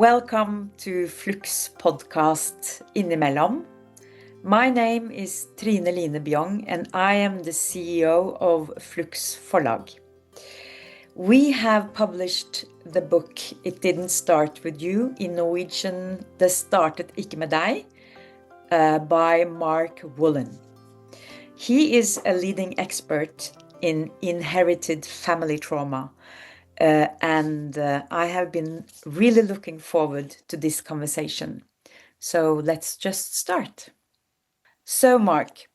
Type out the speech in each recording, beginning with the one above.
Welcome to Flux podcast Innimellom. My name is Trine Line Bjong and I am the CEO of Flux Forlag. We have published the book It Didn't Start With You in Norwegian, Det startet ikke med deg, by Mark Wolynn. He is a leading expert in inherited family trauma. And I have been really looking forward to this conversation. So let's just start. So Mark,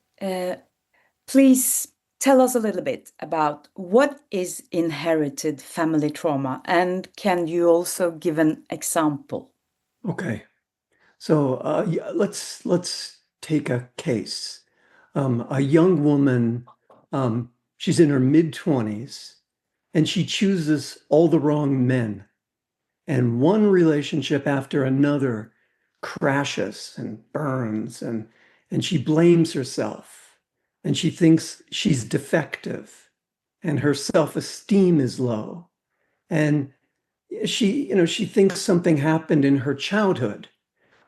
please tell us a little bit about what is inherited family trauma, and can you also give an example? Okay, so let's take a case. A young woman, she's in her mid-20s, and she chooses all the wrong men. And one relationship after another crashes and burns, and she blames herself, and she thinks she's defective, and her self-esteem is low. And she thinks something happened in her childhood.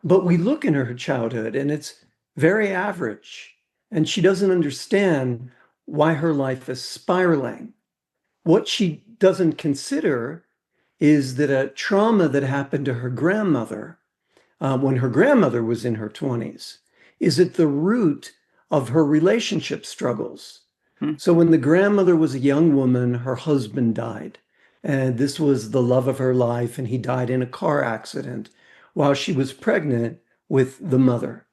But we look in her childhood, and it's very average, and she doesn't understand why her life is spiraling. What she doesn't consider is that a trauma that happened to her grandmother when her grandmother was in her 20s is at the root of her relationship struggles. So when the grandmother was a young woman, her husband died. And this was the love of her life, and he died in a car accident while she was pregnant with the mother.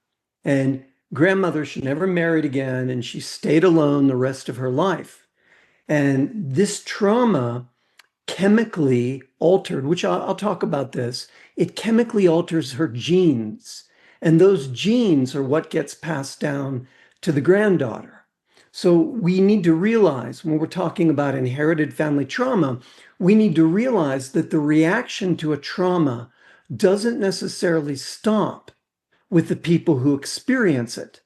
And grandmother, she never married again, and she stayed alone the rest of her life. And this trauma chemically altered, which I'll talk about this, it chemically alters her genes. And those genes are what gets passed down to the granddaughter. So we need to realize when we're talking about inherited family trauma, we need to realize that the reaction to a trauma doesn't necessarily stop with the people who experience it.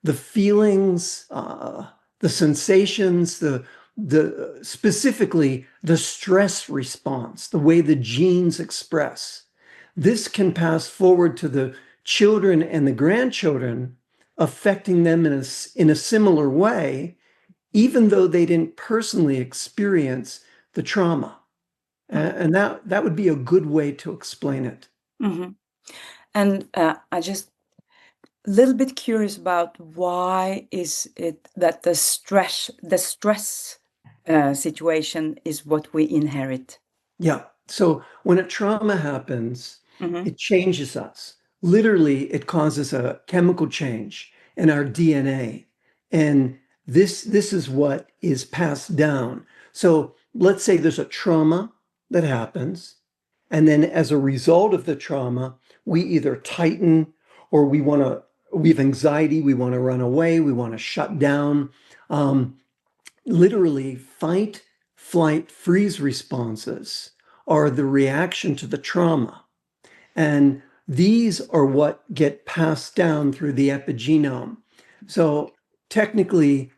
The feelings, the sensations, specifically the stress response, the way the genes express. This can pass forward to the children and the grandchildren, affecting them in a similar way, even though they didn't personally experience the trauma. And that would be a good way to explain it. Mm-hmm. And I just a little bit curious about why is it that the stress situation is what we inherit? Yeah. So when a trauma happens, Mm-hmm. it changes us. Literally, it causes a chemical change in our DNA. And this is what is passed down. So let's say there's a trauma that happens. And then as a result of the trauma, we either tighten or we have anxiety, we want to run away, we want to shut down. Literally, fight, flight, freeze responses are the reaction to the trauma. And these are what get passed down through the epigenome. So technically,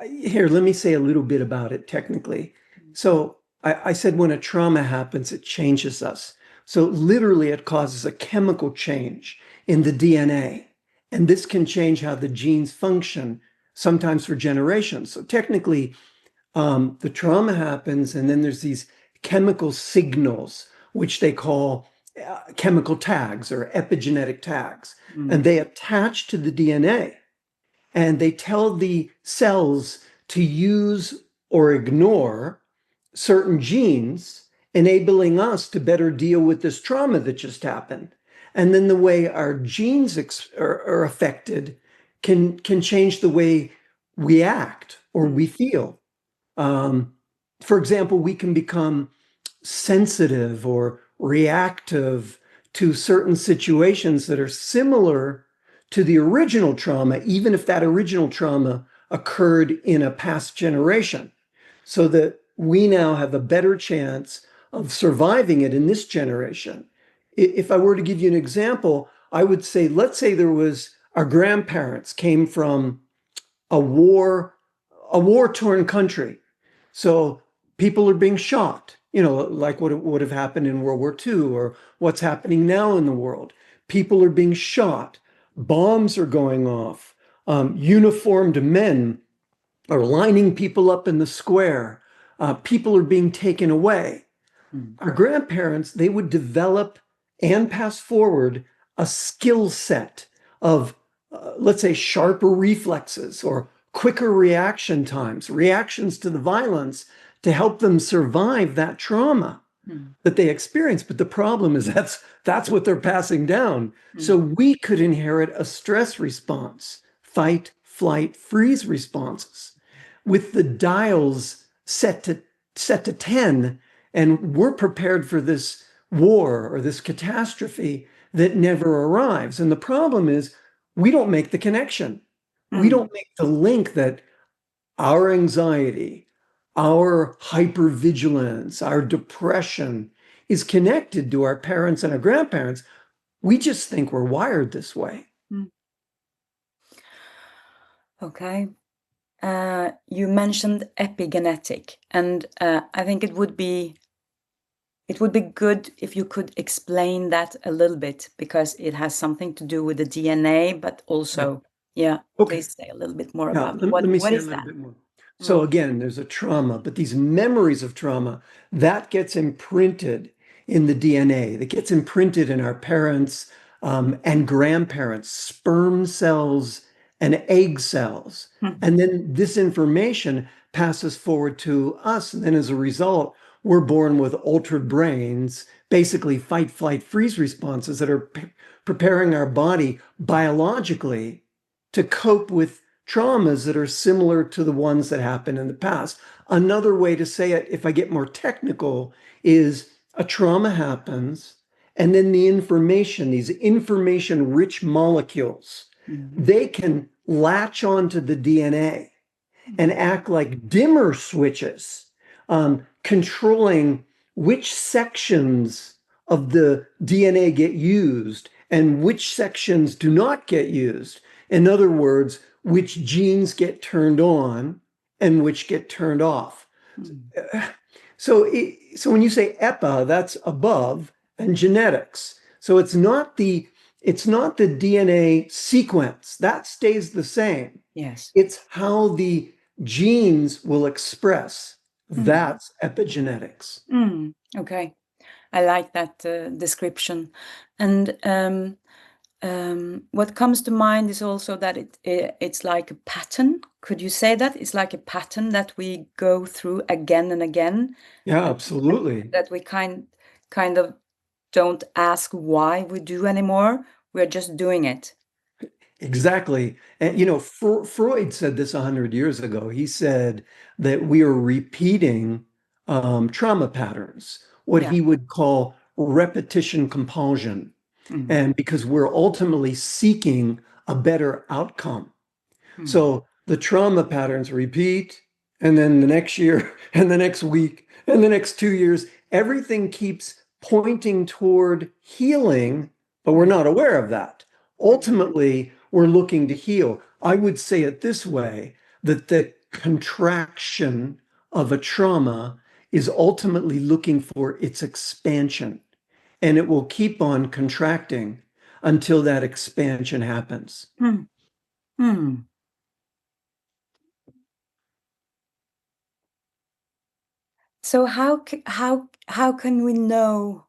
here, let me say a little bit about it technically. So I said when a trauma happens, it changes us. So literally, it causes a chemical change in the DNA. And this can change how the genes function, sometimes for generations. So technically, the trauma happens, and then there's these chemical signals, which they call chemical tags or epigenetic tags. And they attach to the DNA, and they tell the cells to use or ignore certain genes, enabling us to better deal with this trauma that just happened. And then the way our genes are affected can change the way we act or we feel. For example, we can become sensitive or reactive to certain situations that are similar to the original trauma, even if that original trauma occurred in a past generation, so that we now have a better chance of surviving it in this generation. If I were to give you an example, I would say, let's say our grandparents came from a war-torn country. So people are being shot like what would have happened in World War II or what's happening now in the world. People are being shot, bombs are going off, uniformed men are lining people up in the square, people are being taken away. Our grandparents, they would develop and pass forward a skill set of, let's say, sharper reflexes or quicker reaction times, reactions to the violence to help them survive that trauma that they experienced. But the problem is that's what they're passing down. So we could inherit a stress response, fight, flight, freeze responses with the dials set to 10, and we're prepared for this war or this catastrophe that never arrives. And the problem is we don't make the connection. We don't make the link that our anxiety, our hypervigilance, our depression is connected to our parents and our grandparents. We just think we're wired this way. Okay. You mentioned epigenetic, and I think it would be good if you could explain that a little bit, because it has something to do with the DNA, but also, please say a little bit more about let me what say is a little that? bit more. So again, there's a trauma, but these memories of trauma, that gets imprinted in the DNA, that gets imprinted in our parents and grandparents, sperm cells and egg cells. And then this information passes forward to us. And then as a result, we're born with altered brains, basically fight, flight, freeze responses that are preparing our body biologically to cope with traumas that are similar to the ones that happened in the past. Another way to say it, if I get more technical, is a trauma happens, and then the information, these information-rich molecules, they can latch onto the DNA and act like dimmer switches, controlling which sections of the DNA get used and which sections do not get used. In other words, which genes get turned on and which get turned off. So when you say epa, that's above, and genetics. So it's not the DNA sequence. That stays the same. Yes. It's how the genes will express. That's epigenetics. Okay. I like that description. And what comes to mind is also that it's like a pattern. Could you say that? It's like a pattern that we go through again and again. Yeah, absolutely. That we kind of don't ask why we do anymore. We're just doing it. Exactly. And, Freud said this 100 years ago. He said that we are repeating trauma patterns, what he would call repetition compulsion. And because we're ultimately seeking a better outcome. So the trauma patterns repeat, and then the next year, and the next week, and the next 2 years, everything keeps pointing toward healing, but we're not aware of that. Ultimately, we're looking to heal. I would say it this way, that the contraction of a trauma is ultimately looking for its expansion, and it will keep on contracting until that expansion happens. So how can we know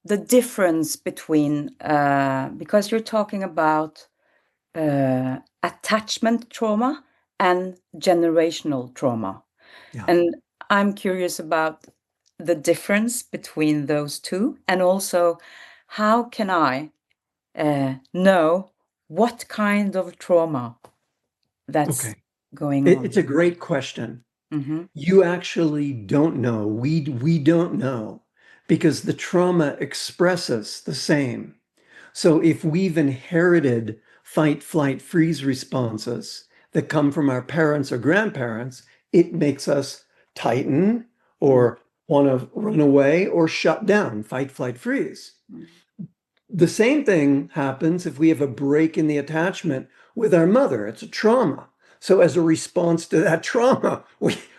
the difference between because you're talking about attachment trauma and generational trauma, and I'm curious about the difference between those two, and also how can I know what kind of trauma that's going on? It's a great question. You actually don't know. We don't know, because the trauma expresses the same. So if we've inherited fight, flight, freeze responses that come from our parents or grandparents, it makes us tighten or want to run away or shut down, fight, flight, freeze. The same thing happens if we have a break in the attachment with our mother. It's a trauma. So as a response to that trauma,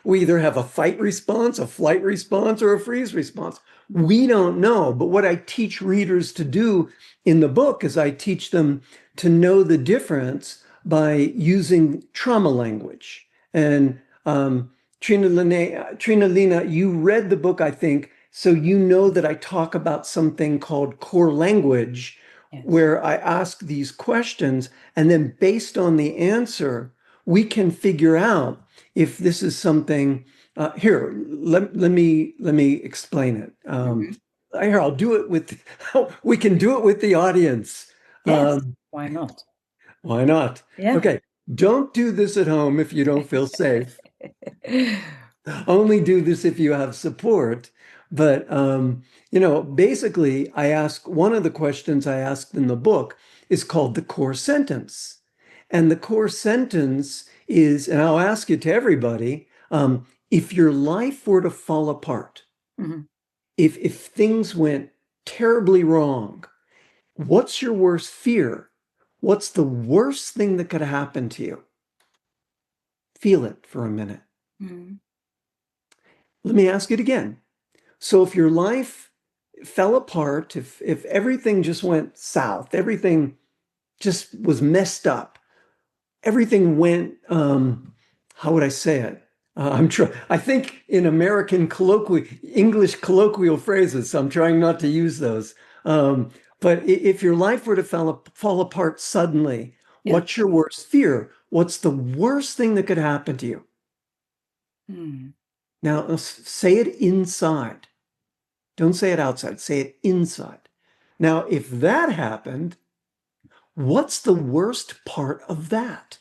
we either have a fight response, a flight response, or a freeze response. We don't know. But what I teach readers to do in the book is I teach them to know the difference by using trauma language. And Trina, you read the book, I think, so you know that I talk about something called core language, Yes. where I ask these questions, and then based on the answer, we can figure out if this is something. Here, let me explain it. Here, I'll do it with. We can do it with the audience. Yes. Why not? Why not? Yeah. Okay. Don't do this at home if you don't feel safe. Only do this if you have support. But, basically, one of the questions I asked in the book is called the core sentence. And the core sentence is, and I'll ask it to everybody, if your life were to fall apart, if things went terribly wrong, what's your worst fear? What's the worst thing that could happen to you? Feel it for a minute. Let me ask it again. So if your life fell apart, if everything just went south, everything just was messed up, everything went, how would I say it? I think in American English colloquial phrases, so I'm trying not to use those. But if your life were to fall apart suddenly, what's your worst fear? What's the worst thing that could happen to you? Now, say it inside. Don't say it outside. Say it inside. Now, if that happened, what's the worst part of that?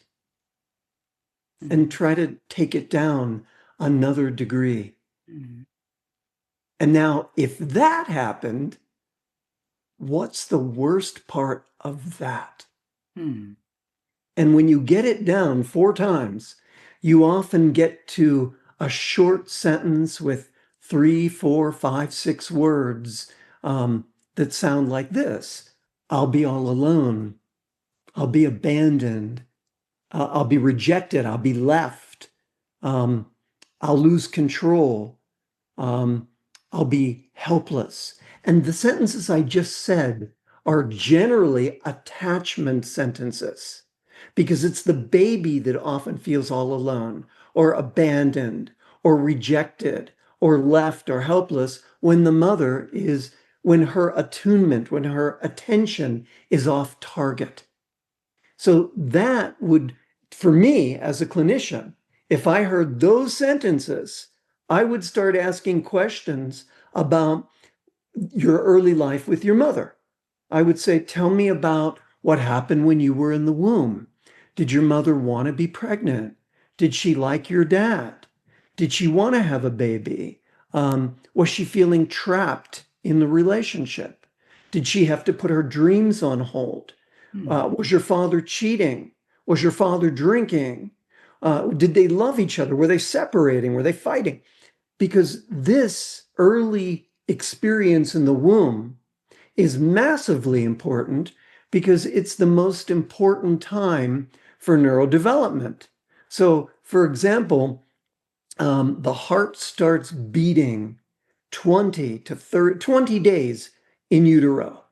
And try to take it down another degree. And now, if that happened, what's the worst part of that? And when you get it down 4 times, you often get to a short sentence with 3, 4, 5, 6 words that sound like this. I'll be all alone. I'll be abandoned. I'll be rejected. I'll be left. I'll lose control. I'll be helpless. And the sentences I just said are generally attachment sentences, because it's the baby that often feels all alone or abandoned or rejected or left or helpless when when her attunement, when her attention is off target. So that would, for me as a clinician, if I heard those sentences, I would start asking questions about your early life with your mother. I would say, tell me about what happened when you were in the womb. Did your mother want to be pregnant? Did she like your dad? Did she want to have a baby? Was she feeling trapped in the relationship? Did she have to put her dreams on hold? Was your father cheating? Was your father drinking? Did they love each other? Were they separating? Were they fighting? Because this early experience in the womb is massively important, because it's the most important time for neurodevelopment. So, for example, the heart starts beating 20 to 20 days in utero.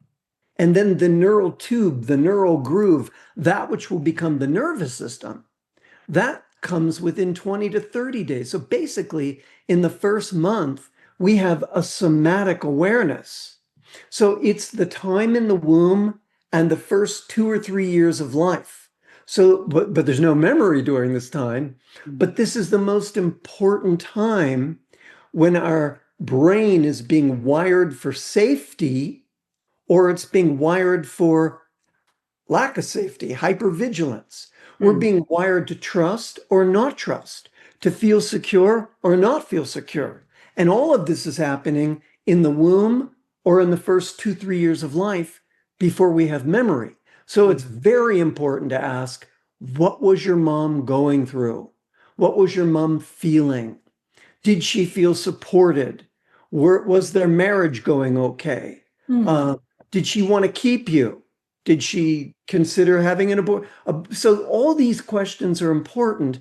And then the neural tube, the neural groove, that which will become the nervous system, that comes within 20 to 30 days. So basically, in the first month, we have a somatic awareness. So it's the time in the womb and the first 2 or 3 years of life. So, but there's no memory during this time. But this is the most important time when our brain is being wired for safety, or it's being wired for lack of safety, hypervigilance. We're being wired to trust or not trust, to feel secure or not feel secure. And all of this is happening in the womb or in the first 2, 3 years of life before we have memory. So it's very important to ask, what was your mom going through? What was your mom feeling? Did she feel supported? Was their marriage going okay? Did she want to keep you? Did she consider having an abortion? So all these questions are important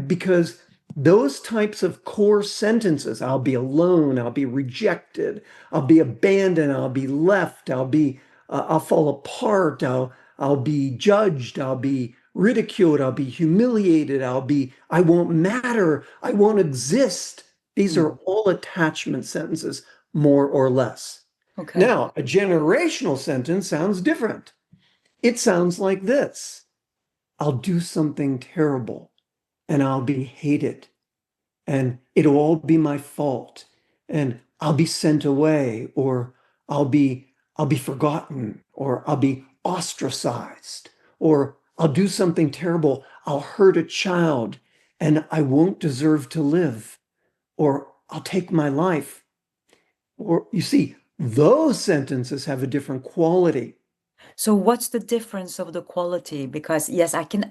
because those types of core sentences, I'll be alone, I'll be rejected, I'll be abandoned, I'll be left, I'll fall apart, I'll be judged, I'll be ridiculed, I'll be humiliated, I won't matter, I won't exist. These are all attachment sentences, more or less. Okay. Now, a generational sentence sounds different. It sounds like this: I'll do something terrible and I'll be hated and it'll all be my fault and I'll be sent away, or I'll be forgotten, or I'll be ostracized, or I'll do something terrible, I'll hurt a child and I won't deserve to live, or I'll take my life. Or you see, those sentences have a different quality. So what's the difference of the quality? Because yes, I can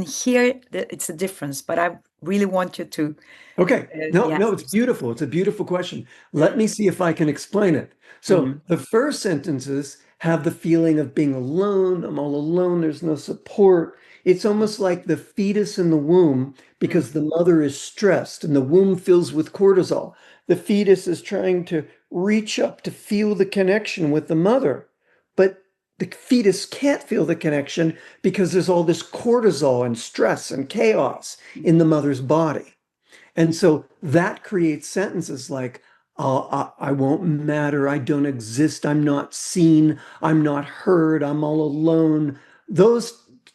hear that it's a difference, but I really want you to. Okay. No, yes. no, it's beautiful. It's a beautiful question. Let me see if I can explain it. So the first sentences have the feeling of being alone. I'm all alone. There's no support. It's almost like the fetus in the womb, because the mother is stressed and the womb fills with cortisol. The fetus is trying to reach up to feel the connection with the mother, but the fetus can't feel the connection because there's all this cortisol and stress and chaos in the mother's body. And so that creates sentences like, I won't matter, I don't exist, I'm not seen, I'm not heard, I'm all alone.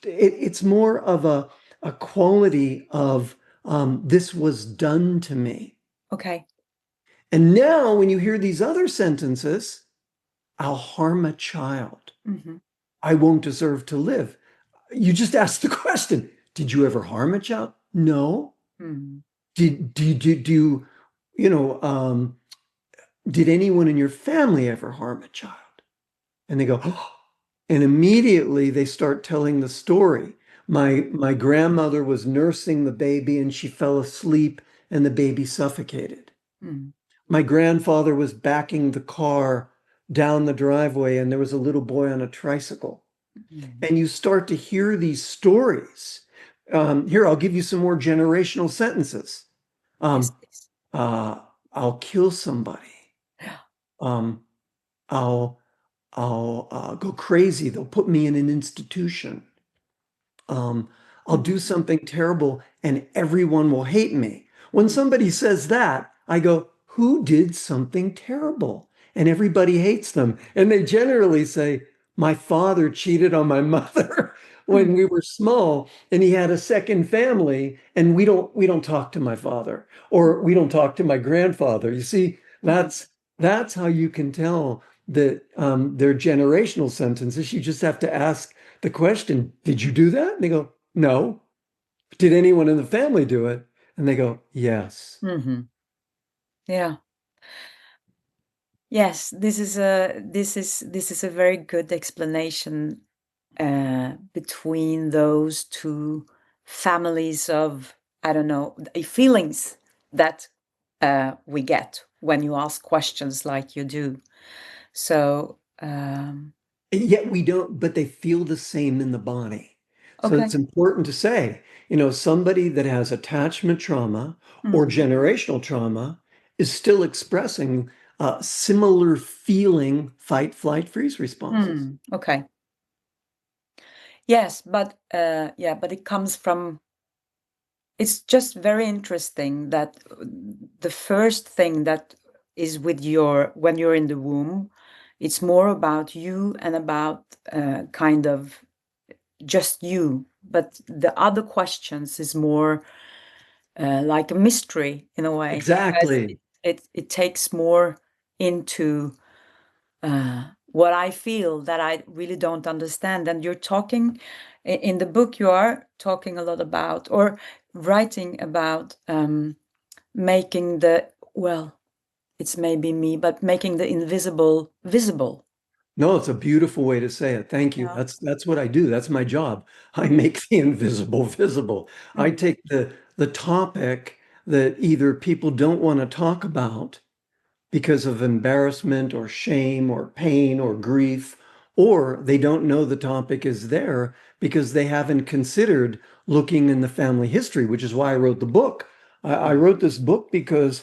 It's more of a quality of this was done to me. Okay. And now when you hear these other sentences, I'll harm a child. I won't deserve to live. You just asked the question, did you ever harm a child? No. Did anyone in your family ever harm a child? And they go, oh, and immediately they start telling the story. My grandmother was nursing the baby and she fell asleep and the baby suffocated. My grandfather was backing the car down the driveway and there was a little boy on a tricycle. And you start to hear these stories. Here, I'll give you some more generational sentences. Yes, I'll kill somebody. I'll go crazy. They'll put me in an institution. I'll do something terrible and everyone will hate me. When somebody says that, I go, who did something terrible? And everybody hates them. And they generally say, my father cheated on my mother when we were small and he had a second family and we don't talk to my father, or we don't talk to my grandfather. You see, that's how you can tell that they're generational sentences. You just have to ask the question, did you do that? And they go, no. Did anyone in the family do it? And they go, yes. Yeah. Yes, this is a very good explanation between those two families of, I don't know, feelings that we get when you ask questions like you do. So yet we don't, but they feel the same in the body. So okay. it's important to say, somebody that has attachment trauma or generational trauma is still expressing similar feeling, fight, flight, freeze responses. Okay. Yes, but but it comes from. It's just very interesting that the first thing that is with when you're in the womb, it's more about you and about kind of just you. But the other questions is more like a mystery in a way. Exactly. It takes more into what I feel that I really don't understand. And you're talking in the book, you are talking a lot about, or writing about making it's maybe me, but making the invisible visible. No, it's a beautiful way to say it. Thank you. Yeah. That's what I do. That's my job. I make the invisible visible. I take the topic that either people don't want to talk about because of embarrassment or shame or pain or grief or they don't know the topic is there because they haven't considered looking in the family history, which is why I wrote the book. I wrote this book because,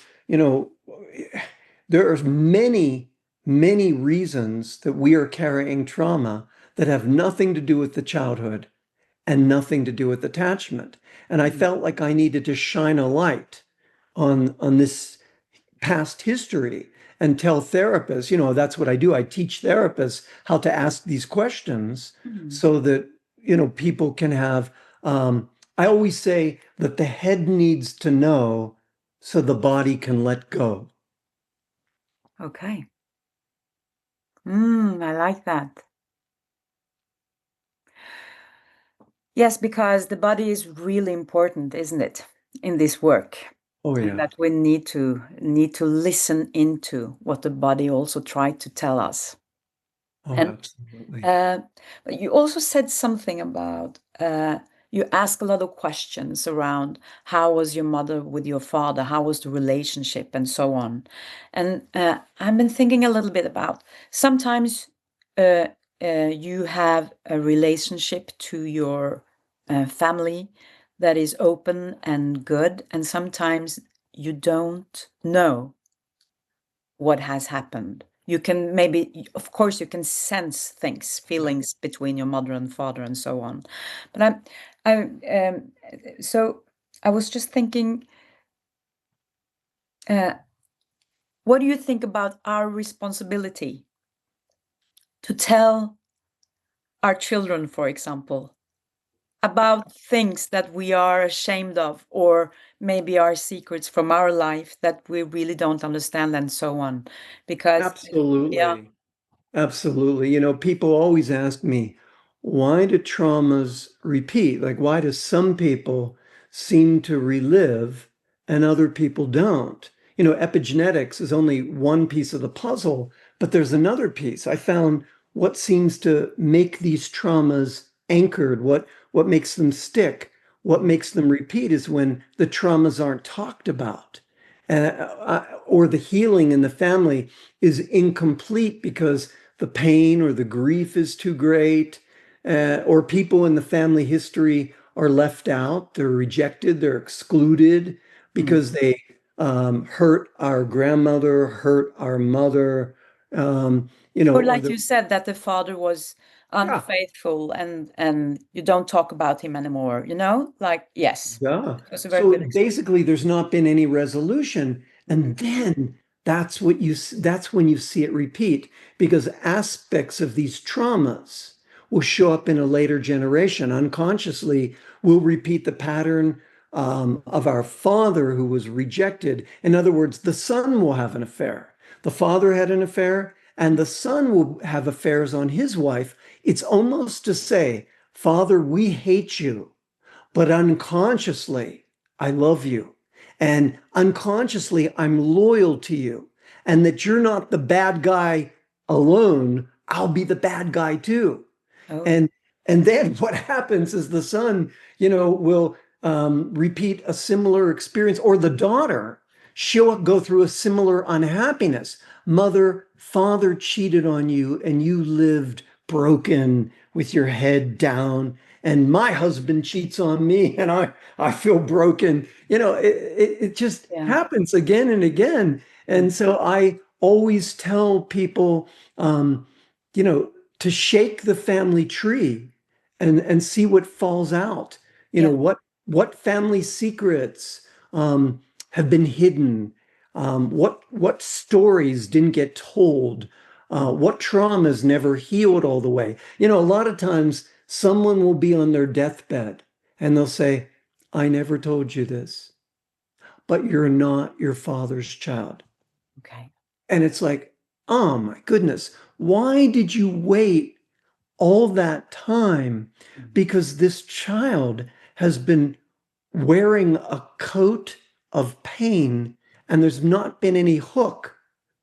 there are many, many reasons that we are carrying trauma that have nothing to do with the childhood and nothing to do with attachment. And I felt like I needed to shine a light on this past history and tell therapists, that's what I do. I teach therapists how to ask these questions so that, people can have, I always say that the head needs to know so the body can let go. Okay. I like that. Yes, because the body is really important, isn't it, in this work? Oh, And yeah. that we need to listen into what the body also tried to tell us. Oh, And absolutely. but you also said something about you ask a lot of questions around how was your mother with your father, how was the relationship, and so on. And I've been thinking a little bit about sometimes you have a relationship to your family that is open and good, and sometimes you don't know what has happened. You can maybe, of course, you can sense things, feelings between your mother and father, and so on. But so I was just thinking, what do you think about our responsibility to tell our children, for example, about things that we are ashamed of, or maybe our secrets from our life that we really don't understand, and so on? Because, yeah. Absolutely. Absolutely. People always ask me, why do traumas repeat? Like, why do some people seem to relive and other people don't? Epigenetics is only one piece of the puzzle, but there's another piece. I found what seems to make these traumas anchored, what makes them stick, what makes them repeat is when the traumas aren't talked about. Or the healing in the family is incomplete because the pain or the grief is too great, or people in the family history are left out, they're rejected, they're excluded because they hurt our grandmother, hurt our mother, Or or like you said, that the father was yeah, unfaithful and you don't talk about him anymore, Like, yes, yeah. it was a very So good example. basically, there's not been any resolution, and then that's when you see it repeat because aspects of these traumas will show up in a later generation. Unconsciously, we'll repeat the pattern of our father who was rejected. In other words, the son will have an affair. The father had an affair, and the son will have affairs on his wife. It's almost to say, Father, we hate you. But unconsciously, I love you. And unconsciously, I'm loyal to you. And that you're not the bad guy alone. I'll be the bad guy too. Oh, And and then what happens is the son, will repeat a similar experience, or the daughter, she'll go through a similar unhappiness. Mother, father cheated on you, and you lived broken with your head down. And my husband cheats on me, and I feel broken. It just yeah. happens again and again. Mm. And so I always tell people, you know, to shake the family tree and see what falls out. Yeah. What family secrets have been hidden, what stories didn't get told, what traumas never healed all the way. A lot of times someone will be on their deathbed and they'll say, I never told you this, but you're not your father's child. Okay. And it's like, oh my goodness, why did you wait all that time? Mhm. Because this child has been wearing a coat of pain and there's not been any hook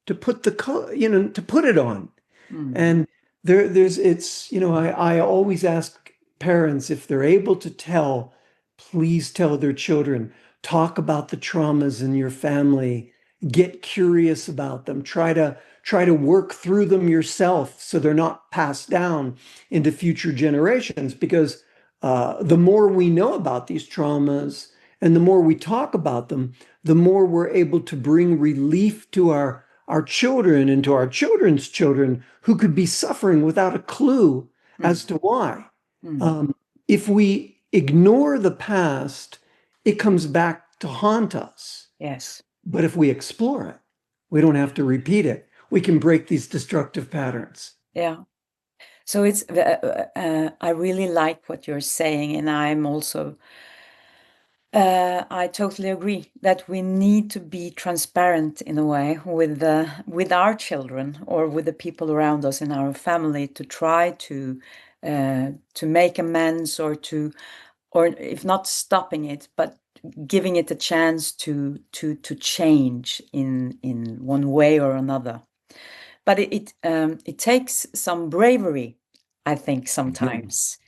to put the coat, to put it on. Mm. And I always ask parents if they're able to tell, please tell their children, talk about the traumas in your family, get curious about them, try to work through them yourself so they're not passed down into future generations. Because the more we know about these traumas and the more we talk about them, the more we're able to bring relief to our children and to our children's children who could be suffering without a clue as to why. If we ignore the past, it comes back to haunt us. Yes. But if we explore it, we don't have to repeat it. We can break these destructive patterns. Yeah. So it's, I really like what you're saying, and I'm also, I totally agree that we need to be transparent in a way with our children or with the people around us in our family to try to make amends or if not stopping it, but giving it a chance to change in one way or another. But it takes some bravery, I think, sometimes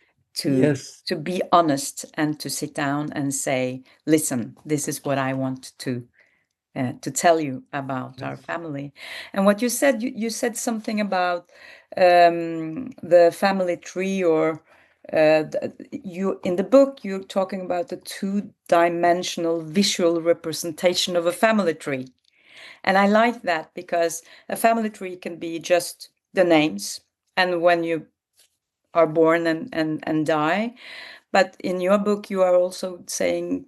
Yes. to be honest and to sit down and say, listen, this is what I want to tell you about our family. And what you said, you said something about the family tree, or you in the book you're talking about the two-dimensional visual representation of a family tree. And I like that because a family tree can be just the names and when you are born and die. But in your book, you are also saying,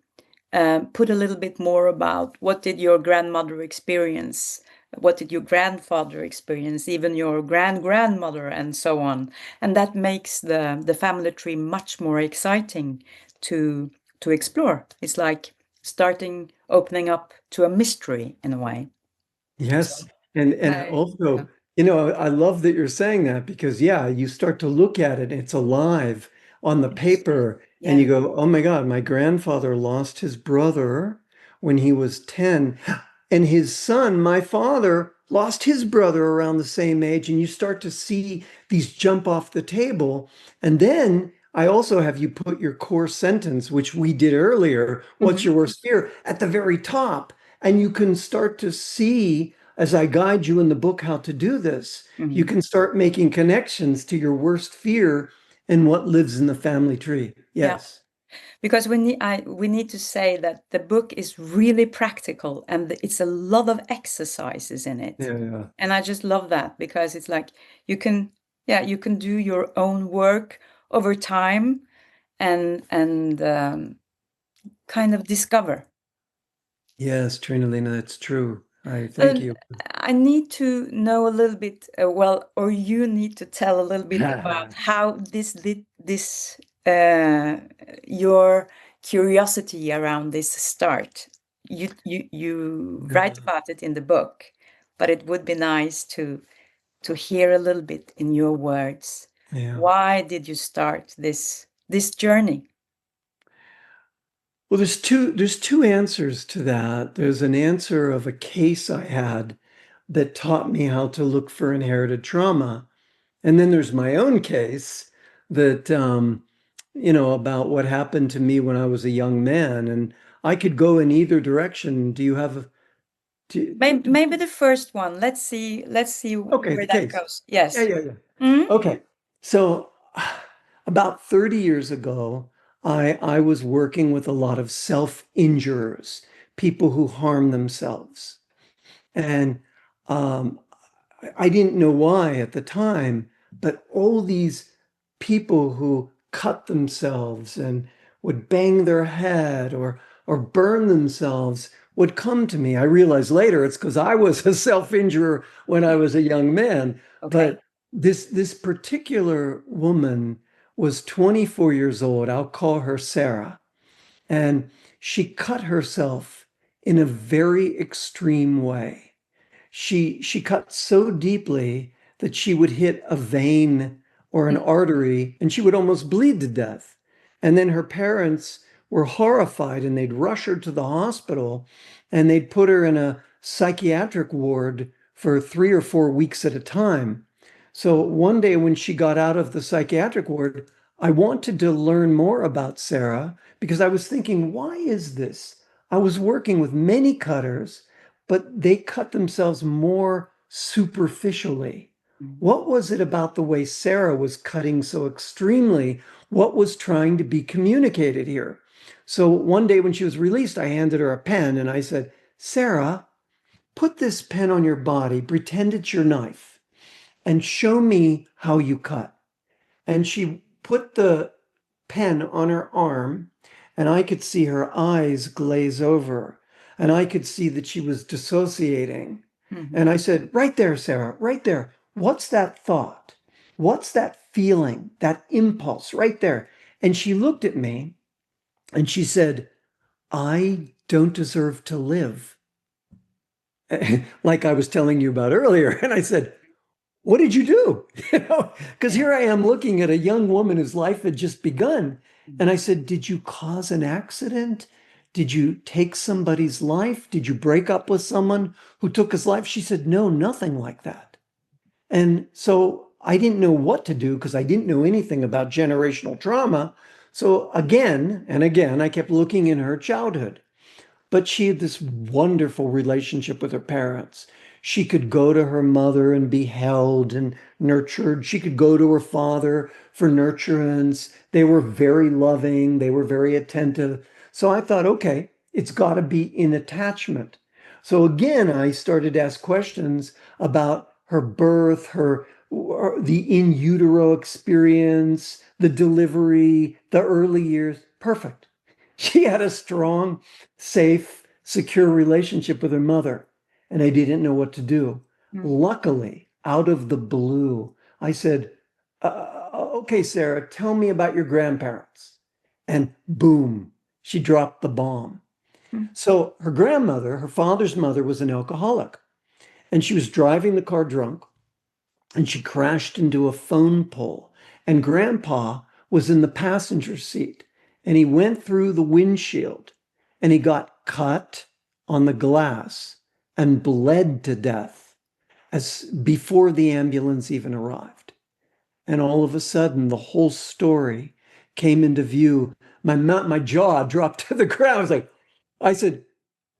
put a little bit more about what did your grandmother experience? What did your grandfather experience? Even your grandmother, and so on. And that makes the family tree much more exciting to explore. It's like opening up to a mystery in a way. Yes. So And I, also, I love that you're saying that because yeah, you start to look at it, it's alive on the yes, paper, and yeah, you go, "Oh my God, my grandfather lost his brother when he was 10, and his son, my father, lost his brother around the same age." And you start to see these jump off the table. And then I also have you put your core sentence, which we did earlier, what's mhm, your worst fear, at the very top. And you can start to see, as I guide you in the book how to do this, you mhm. can start making connections to your worst fear and what lives in the family tree. Yeah. Yes. Because we need to say that the book is really practical and it's a lot of exercises in it. Yeah, yeah. And I just love that because it's like you can, yeah, you can do your own work over time and kind of discover. Yes, Trinalina, that's true. I thank And you. I need to know a little bit, well, or you need to tell a little bit about how this your curiosity around this start. You write about it in the book, but it would be nice to hear a little bit in your words. Yeah. Why did you start this journey? Well, there's two answers to that. There's an answer of a case I had that taught me how to look for inherited trauma. And then there's my own case that about what happened to me when I was a young man. And I could go in either direction. Do you have Maybe the first one. Let's see okay, where the that case. goes. Yeah, Yes. yeah, yeah. Mhm. Okay. So about 30 years ago, I was working with a lot of self-injurers, people who harm themselves. And um, I didn't know why at the time, but all these people who cut themselves and would bang their head or burn themselves would come to me. I realized later it's because I was a self-injurer when I was a young man. Okay. But this particular woman was 24 years old. I'll call her Sarah. And she cut herself in a very extreme way. She cut so deeply that she would hit a vein or an Mm. artery and she would almost bleed to death. And then her parents were horrified and they'd rush her to the hospital and they'd put her in a psychiatric ward for 3 or 4 weeks at a time. So one day when she got out of the psychiatric ward, I wanted to learn more about Sarah because I was thinking, why is this? I was working with many cutters, but they cut themselves more superficially. What was it about the way Sarah was cutting so extremely? What was trying to be communicated here? So one day when she was released, I handed her a pen and I said, Sarah, put this pen on your body, pretend it's your knife, and show me how you cut. And she put the pen on her arm, and I could see her eyes glaze over, and I could see that she was dissociating. And I said, right there, Sarah, right there. What's that thought? What's that feeling, that impulse right there? And she looked at me and she said, I don't deserve to live. Like I was telling you about earlier. And I said, what did you do? Because here I am looking at a young woman whose life had just begun. And I said, did you cause an accident? Did you take somebody's life? Did you break up with someone who took his life? She said, no, nothing like that. And so I didn't know what to do because I didn't know anything about generational trauma. So again and again, I kept looking in her childhood. But she had this wonderful relationship with her parents. She could go to her mother and be held and nurtured. She could go to her father for nurturance. They were very loving. They were very attentive. So I thought, okay, it's got to be in attachment. So again, I started to ask questions about her birth, the in utero experience, the delivery, the early years. Perfect. She had a strong, safe, secure relationship with her mother, and I didn't know what to do. Luckily, out of the blue, I said, okay, Sarah, tell me about your grandparents. And boom, she dropped the bomb. So her grandmother, her father's mother, was an alcoholic, and she was driving the car drunk, and she crashed into a phone pole, and Grandpa was in the passenger seat, and he went through the windshield, and he got cut on the glass and bled to death as before the ambulance even arrived. And all of a sudden, the whole story came into view. My jaw dropped to the ground. I said,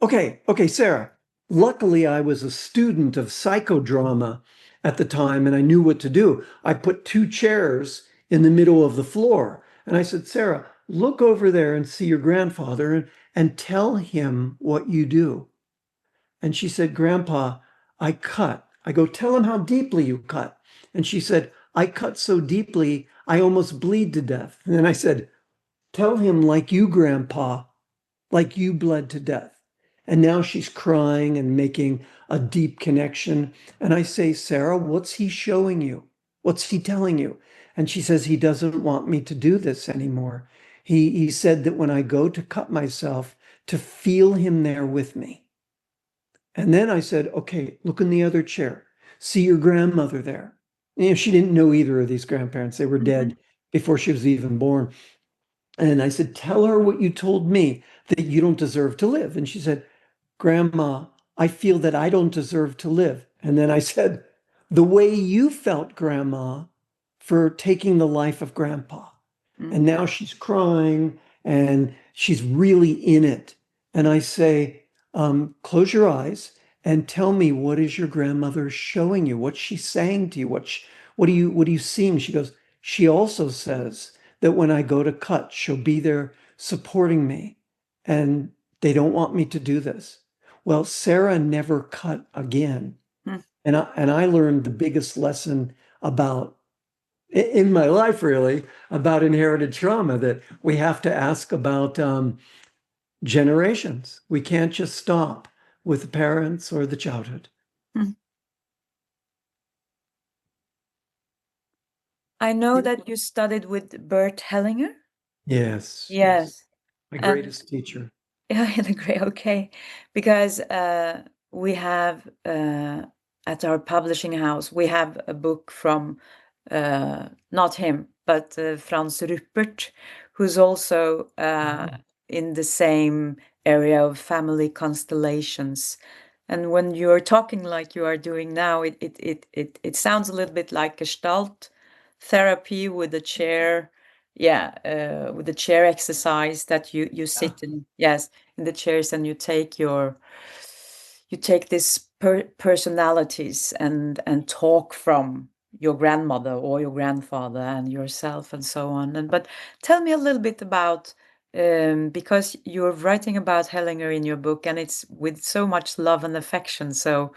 okay, Sarah. Luckily, I was a student of psychodrama at the time and I knew what to do. I put two chairs in the middle of the floor. And I said, Sarah, look over there and see your grandfather and tell him what you do. And she said, Grandpa, I cut. I go, tell him how deeply you cut. And she said, I cut so deeply, I almost bleed to death. And then I said, tell him like you, Grandpa, like you bled to death. And now she's crying and making a deep connection. And I say, Sarah, what's he showing you? What's he telling you? And she says, he doesn't want me to do this anymore. He said that when I go to cut myself, to feel him there with me. And then I said, okay, look in the other chair. See your grandmother there. She didn't know either of these grandparents. They were dead before she was even born. And I said, tell her what you told me, that you don't deserve to live. And she said, Grandma, I feel that I don't deserve to live. And then I said, the way you felt, Grandma, for taking the life of Grandpa. And now she's crying and she's really in it. And I say, close your eyes and tell me, what is your grandmother showing you? What's she saying to you? What are you seeing? She goes, she also says that when I go to cut, she'll be there supporting me. And they don't want me to do this. Well, Sarah never cut again. And I learned the biggest lesson about in my life, really, about inherited trauma, that we have to ask about generations. We can't just stop with the parents or the childhood. I know that you studied with Bert Hellinger. Yes. Yes. My greatest teacher. Yeah, great. Okay, because we have at our publishing house we have a book from not him but Franz Ruppert, who's also in the same area of family constellations. And when you're talking like you are doing now, it sounds a little bit like Gestalt therapy with the chair. Yeah, with the chair exercise that you sit in, yes, in the chairs, and you you take these personalities and talk from your grandmother or your grandfather and yourself and so on. But tell me a little bit about, because you're writing about Hellinger in your book, and it's with so much love and affection. So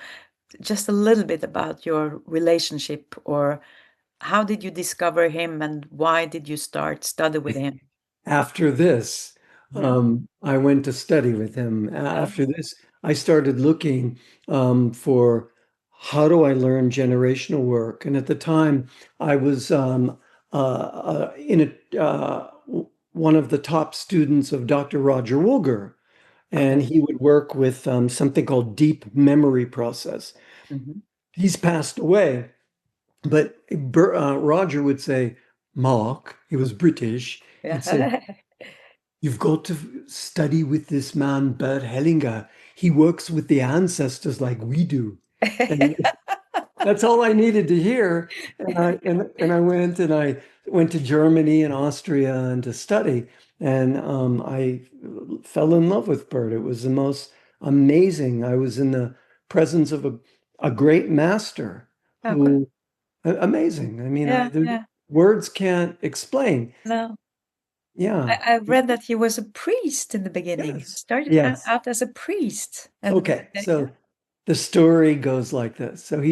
just a little bit about your relationship, or how did you discover him and why did you start study with him? After this, I went to study with him. After this, I started looking for how do I learn generational work. And at the time, I was one of the top students of Dr. Roger Woolger, and he would work with something called deep memory process. Mhm. He's passed away, but Roger would say, Mark, he was British, he'd say, Yeah. you've got to study with this man, Bert Hellinger. He works with the ancestors like we do. And that's all I needed to hear. And I went to Germany and Austria and to study. And I fell in love with Bert. It was the most amazing. I was in the presence of a great master Okay. who amazing. I mean, Yeah, yeah. words can't explain. No. Yeah. I read that he was a priest in the beginning. Yes. Started Yes. out as a priest. And Okay. yeah. So the story goes like this. So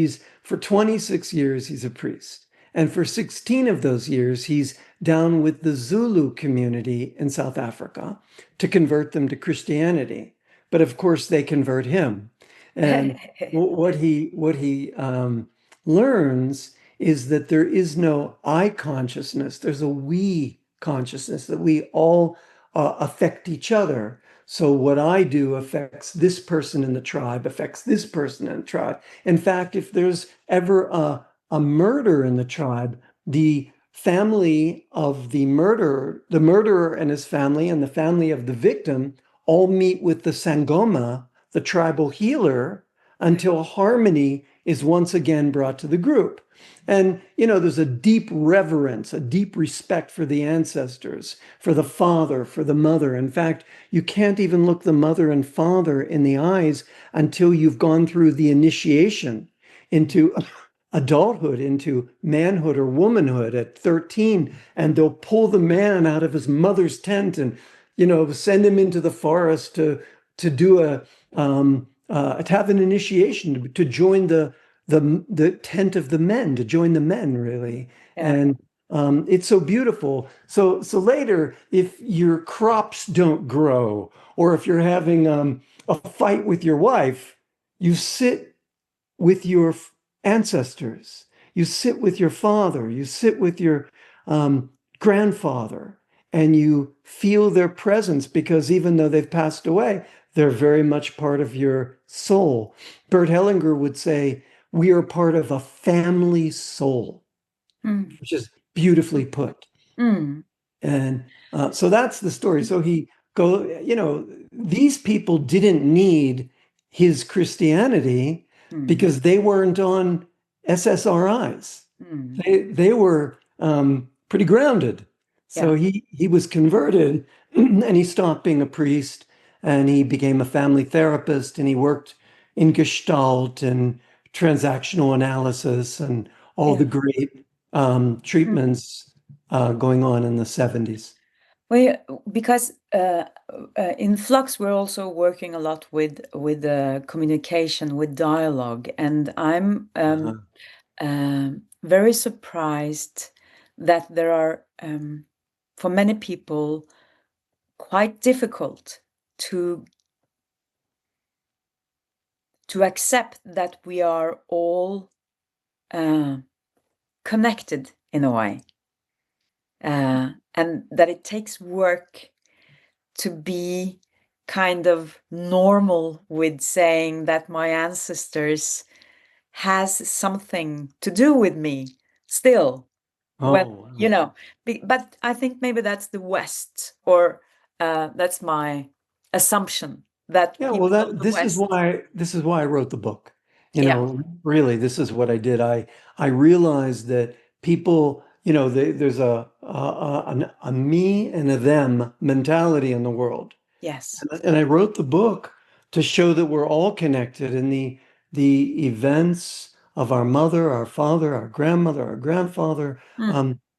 for 26 years, he's a priest. And for 16 of those years, he's down with the Zulu community in South Africa to convert them to Christianity. But of course, they convert him. And what he learns is that there is no I consciousness. There's a we consciousness, that we all affect each other. So what I do affects this person in the tribe, affects this person in the tribe. In fact, if there's ever a murder in the tribe, the family of the murderer and his family, and the family of the victim all meet with the Sangoma, the tribal healer, until harmony is once again brought to the group. And, there's a deep reverence, a deep respect for the ancestors, for the father, for the mother. In fact, you can't even look the mother and father in the eyes until you've gone through the initiation into adulthood, into manhood or womanhood at 13. And they'll pull the man out of his mother's tent and, send him into the forest to do to have an initiation, to join the tent of the men, to join the men, really. Yeah. And it's so beautiful. So later, if your crops don't grow, or if you're having a fight with your wife, you sit with your ancestors. You sit with your father. You sit with your grandfather, and you feel their presence, because even though they've passed away, they're very much part of your soul. Bert Hellinger would say, we are part of a family soul, which is beautifully put. Mm. And so that's the story. So these people didn't need his Christianity because they weren't on SSRIs. They were pretty grounded. So Yeah. he was converted and he stopped being a priest, and he became a family therapist, and he worked in Gestalt and transactional analysis and all Yeah. the great treatments going on in the 70s. Well, because in Flux, we're also working a lot with communication, with dialogue, and I'm very surprised that there are, for many people, quite difficult to accept that we are all connected in a way, and that it takes work to be kind of normal with saying that my ancestors has something to do with me still. Well, Wow. but I think maybe that's the West, or that's my assumption, that Yeah, well, people of the West. this is why I wrote the book. Yeah. Really, this is what I did. I realized that people, there's a me and a them mentality in the world. Yes. And I wrote the book to show that we're all connected, and the events of our mother, our father, our grandmother, our grandfather,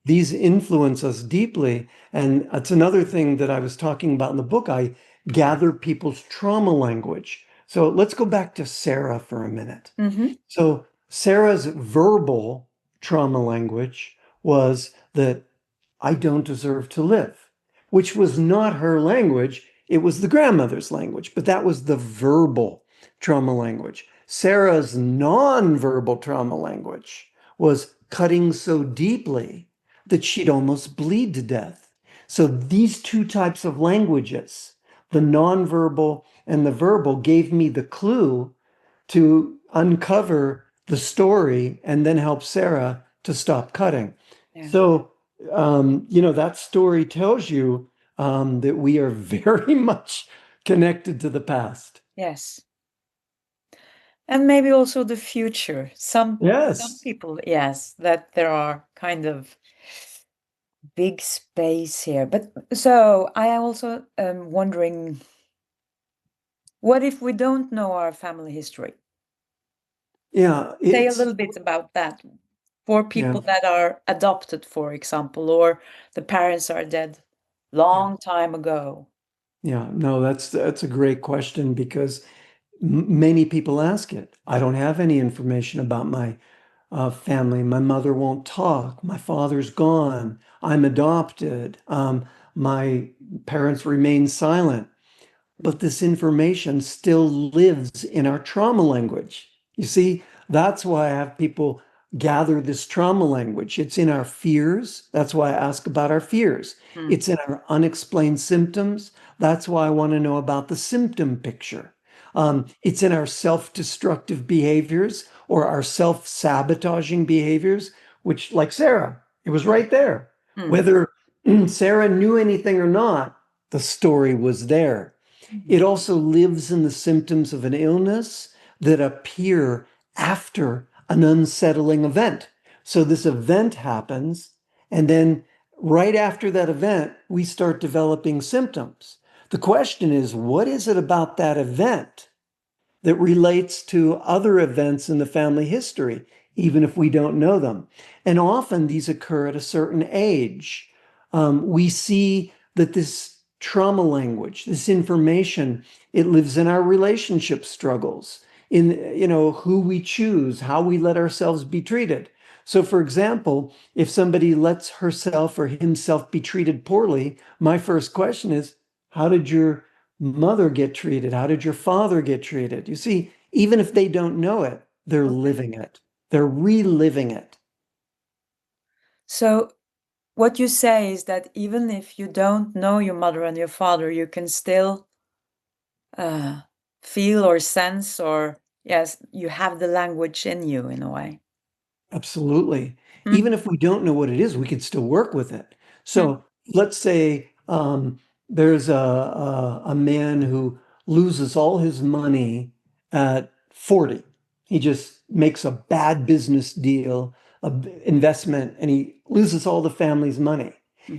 these influence us deeply. And it's another thing that I was talking about in the book. I gather people's trauma language. So let's go back to Sarah for a minute. So Sarah's verbal trauma language was that I don't deserve to live, which was not her language. It was the grandmother's language, but that was the verbal trauma language. Sarah's non-verbal trauma language was cutting so deeply that she'd almost bleed to death. So these two types of languages, the non-verbal and the verbal, gave me the clue to uncover the story and then help Sarah to stop cutting. Yeah. So, that story tells you that we are very much connected to the past. Yes. And maybe also the future. Some people, yes, that there are kind of big space here. But so I also am wondering, what if we don't know our family history? Yeah. Say a little bit about that for people that are adopted, for example, or the parents are dead long time ago. Yeah, no, that's a great question, because many people ask it. I don't have any information about my family. My mother won't talk. My father's gone. I'm adopted. My parents remain silent. But this information still lives in our trauma language. You see, that's why I have people gather this trauma language. It's in our fears. That's why I ask about our fears. It's in our unexplained symptoms. That's why I want to know about the symptom picture. It's in our self-destructive behaviors or our self-sabotaging behaviors, which, like Sarah, it was right there. Whether Sarah knew anything or not, the story was there. It also lives in the symptoms of an illness that appear after an unsettling event. So this event happens, and then right after that event, we start developing symptoms. The question is, what is it about that event that relates to other events in the family history, even if we don't know them? And often these occur at a certain age. We see that this trauma language, this information, it lives in our relationship struggles, in who we choose, how we let ourselves be treated. So, for example, if somebody lets herself or himself be treated poorly, my first question is, how did your mother get treated? How did your father get treated? You see, even if they don't know it, they're living it. They're reliving it. So what you say is that even if you don't know your mother and your father, you can still feel or sense, or yes, you have the language in you in a way. Absolutely. Even if we don't know what it is, we can still work with it. So let's say there's a man who loses all his money at 40. He just makes a bad business deal, investment, and he loses all the family's money.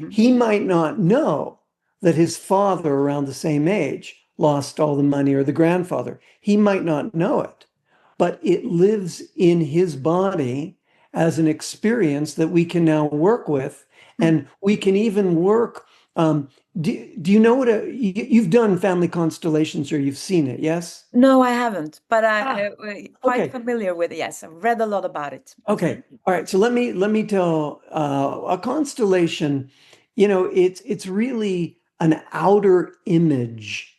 He might not know that his father, around the same age, lost all the money, or the grandfather. He might not know it, but it lives in his body as an experience that we can now work with. And we can even work. Do you know what you've done family constellations, or you've seen it? Yes? No, I haven't, but I'm quite familiar with it. Yes, I've read a lot about it. Okay. All right. So let me tell a constellation, it's really an outer image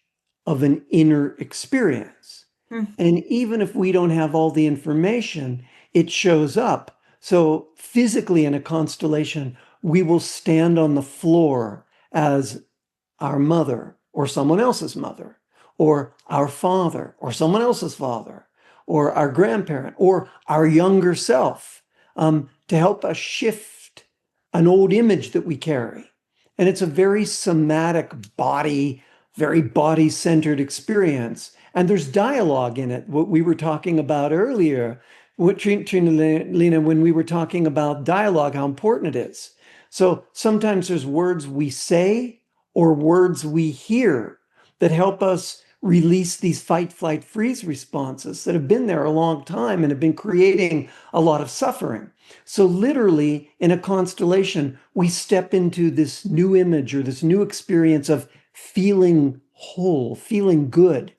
of an inner experience. And even if we don't have all the information, it shows up. So physically in a constellation, we will stand on the floor as our mother or someone else's mother, or our father or someone else's father, or our grandparent or our younger self, to help us shift an old image that we carry. And it's a very somatic very body-centered experience. And there's dialogue in it. What we were talking about earlier, Trina, when we were talking about dialogue, how important it is. So sometimes there's words we say or words we hear that help us release these fight, flight, freeze responses that have been there a long time and have been creating a lot of suffering. So literally in a constellation, we step into this new image or this new experience of feeling whole, feeling good.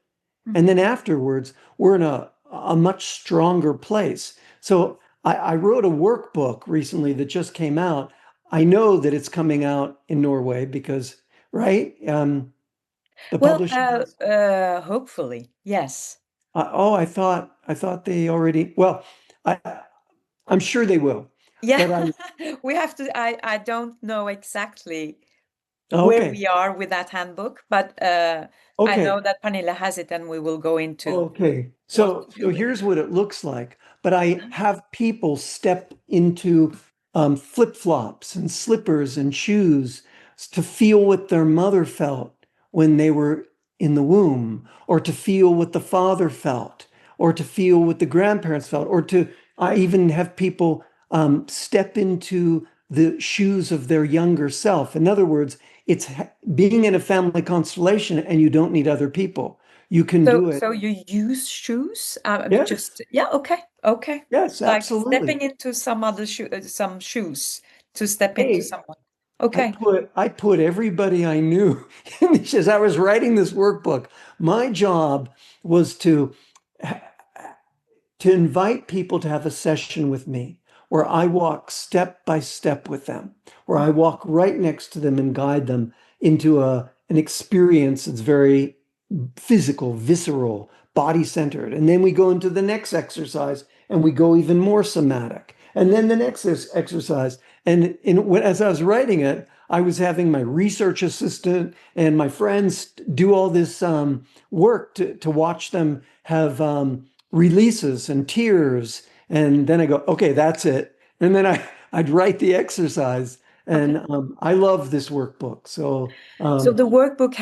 And then afterwards, we're in a much stronger place. So I wrote a workbook recently that just came out. I know that it's coming out in Norway because, right? The Well, publisher. hopefully, yes. Oh, I thought they already. Well, I, I'm sure they will. Yeah, But I. we have to. I don't know exactly where Okay. we are with that handbook, but I know Okay. that Pernille has it, and we will go into Okay. what So to do with here's it. what it looks like. But I Mhm. have people step into flip-flops and slippers and shoes to feel what their mother felt when they were in the womb, or to feel what the father felt, or to feel what the grandparents felt, or to I even have people step into the shoes of their younger self. In other words, it's being in a family constellation and you don't need other people. You can So, do it. so you use shoes? Yes, Just yeah, okay, okay. yes, Like absolutely. stepping into some other some shoes to step into Hey, someone. I Okay. put I put everybody I knew in these as I was writing this workbook. My job was to invite people to have a session with me where I walk step by step with them, where I walk right next to them and guide them into an experience that's very physical, visceral, body centered. And then we go into the next exercise and we go even more somatic. And then the next exercise. And as I was writing it, I was having my research assistant and my friends do all this work to watch them have releases and tears. And then I go, okay, that's it. And then I'd write the exercise. Okay. And I love this workbook. So So the workbook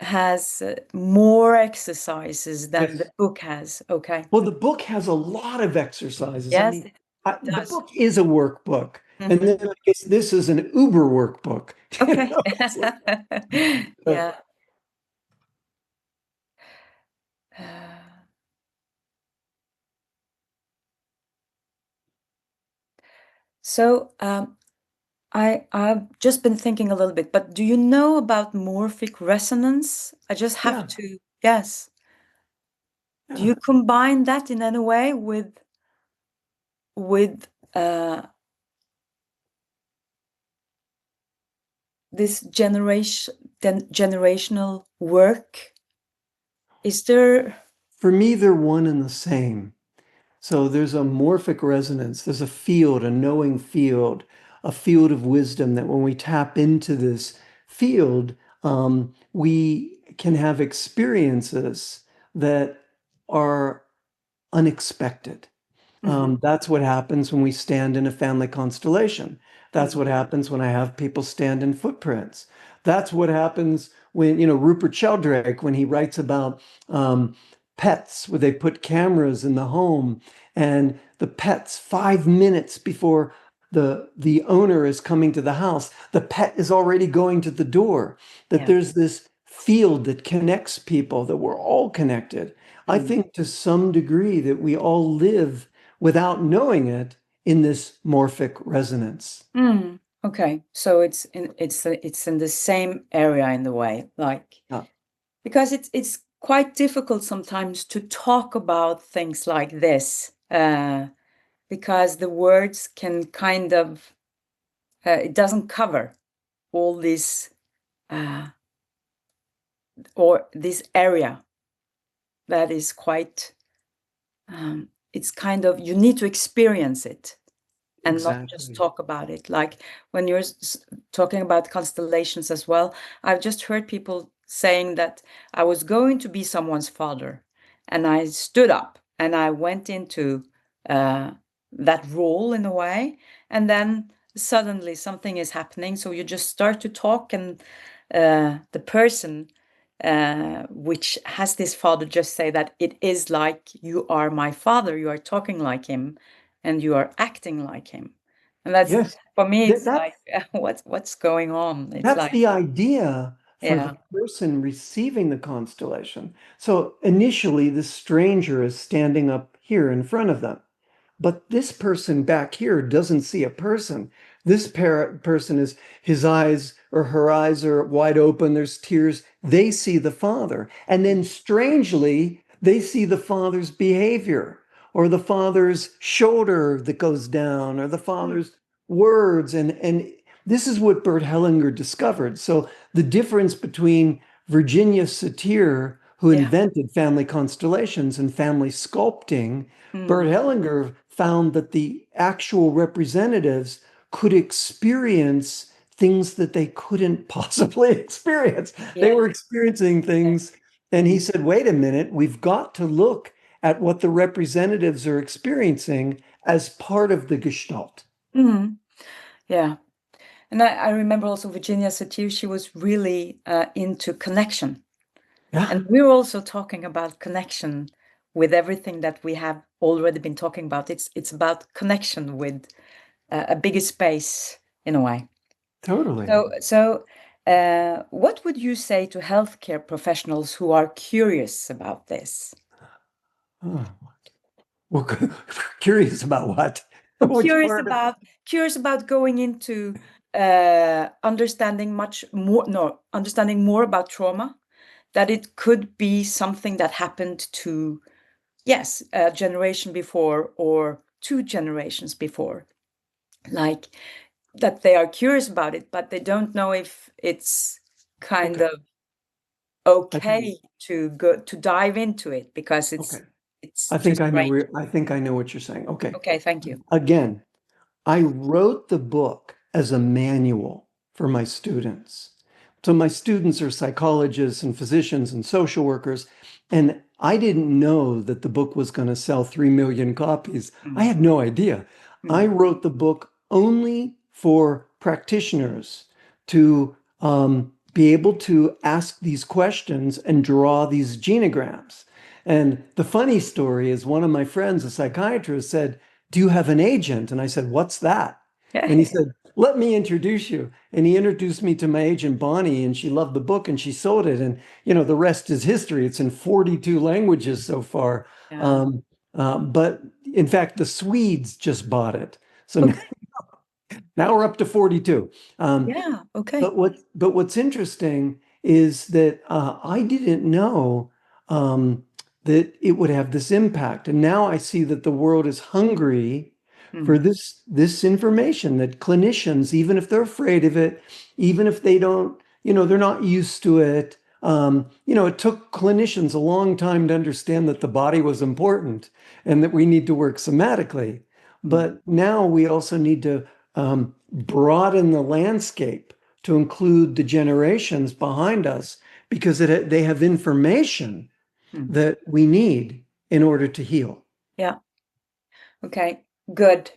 has more exercises than the yes. book has. Okay. Well, the book has a lot of exercises. I Yes, mean, it the does. book is a workbook. And Hmm. then I guess this is an Uber workbook. You Okay. know, it's like, Yeah. Uh, so I've just been thinking a little bit, but do you know about morphic resonance? I just have yeah, to, yes. Do yeah. you combine that in any way with this generational work? Is there? For me, they're one and the same. So there's a morphic resonance, there's a field, a knowing field, a field of wisdom that when we tap into this field, we can have experiences that are unexpected. Mhm, That's what happens when we stand in a family constellation. That's mhm. what happens when I have people stand in footprints. That's what happens when, Rupert Sheldrake, when he writes about pets, where they put cameras in the home and the pets 5 minutes before the owner is coming to the house, the pet is already going to the door. That Yeah. there's this field that connects people, that we're all connected. I Mm. think to some degree that we all live without knowing it in this morphic resonance. Mm. Okay. So it's in the same area in the way, like Yeah, because it's quite difficult sometimes to talk about things like this, because the words can kind of it doesn't cover all this uh, or this area that is quite it's kind of you need to experience it and not just exactly. talk about it. Like when you're talking about constellations as well, I've just heard people saying that I was going to be someone's father, and I stood up and I went into uh, that role in a way, and then suddenly something is happening. So you just start to talk, and the person which has this father just say that it is like you are my father, you are talking like him, and you are acting like him. And that's Yes. for me, That, it's that's like what's going on? It's that's like the idea for Yeah. the person receiving the constellation. So initially, the stranger is standing up here in front of them. But this person back here doesn't see a person. This person is, his eyes or her eyes are wide open, there's tears. They see the father. And then strangely, they see the father's behavior or the father's shoulder that goes down or the father's words. And this is what Bert Hellinger discovered. So the difference between Virginia Satir, who Yeah. invented family constellations and family sculpting, Bert Hellinger found that the actual representatives could experience things that they couldn't possibly experience. They Yeah. were experiencing things. And he said, wait a minute, we've got to look at what the representatives are experiencing as part of the gestalt. Mm-hmm. Yeah. And I remember also Virginia Satir, she was really into connection. Yeah, And we're also talking about connection with everything that we have already been talking about. It's about connection with a bigger space in a way. totally. So what would you say to healthcare professionals who are curious about this? Oh. Well, curious about what? Which Curious part of about going into understanding understanding more about trauma, that it could be something that happened to, yes, a generation before or two generations before, like that they are curious about it, but they don't know if it's kind Okay. of I think, okay to dive into it because okay. it's I think just I know strange. where, I think I know what you're saying. Okay. Okay, thank you. Again, I wrote the book as a manual for my students. So my students are psychologists and physicians and social workers, and I didn't know that the book was going to sell 3 million copies. I Mm, had no idea. I mm, wrote the book only for practitioners to be able to ask these questions and draw these genograms. And the funny story is one of my friends, a psychiatrist, said, do you have an agent? And I said, what's that? And he yeah. said, let me introduce you. And he introduced me to my agent, Bonnie, and she loved the book and she sold it. And, you know, the rest is history. It's in 42 languages so far. Yeah. But in fact, the Swedes just bought it. So Okay. now we're up to 42. Yeah. Okay. But what's interesting is that I didn't know that it would have this impact, and now I see that the world is hungry for Mm, this information. That clinicians, even if they're afraid of it, even if they don't, you know, they're not used to it. You know, it took clinicians a long time to understand that the body was important and that we need to work somatically. mm, But now we also need to broaden the landscape to include the generations behind us because they have information mm. that we need in order to heal. Yeah. Okay. Good.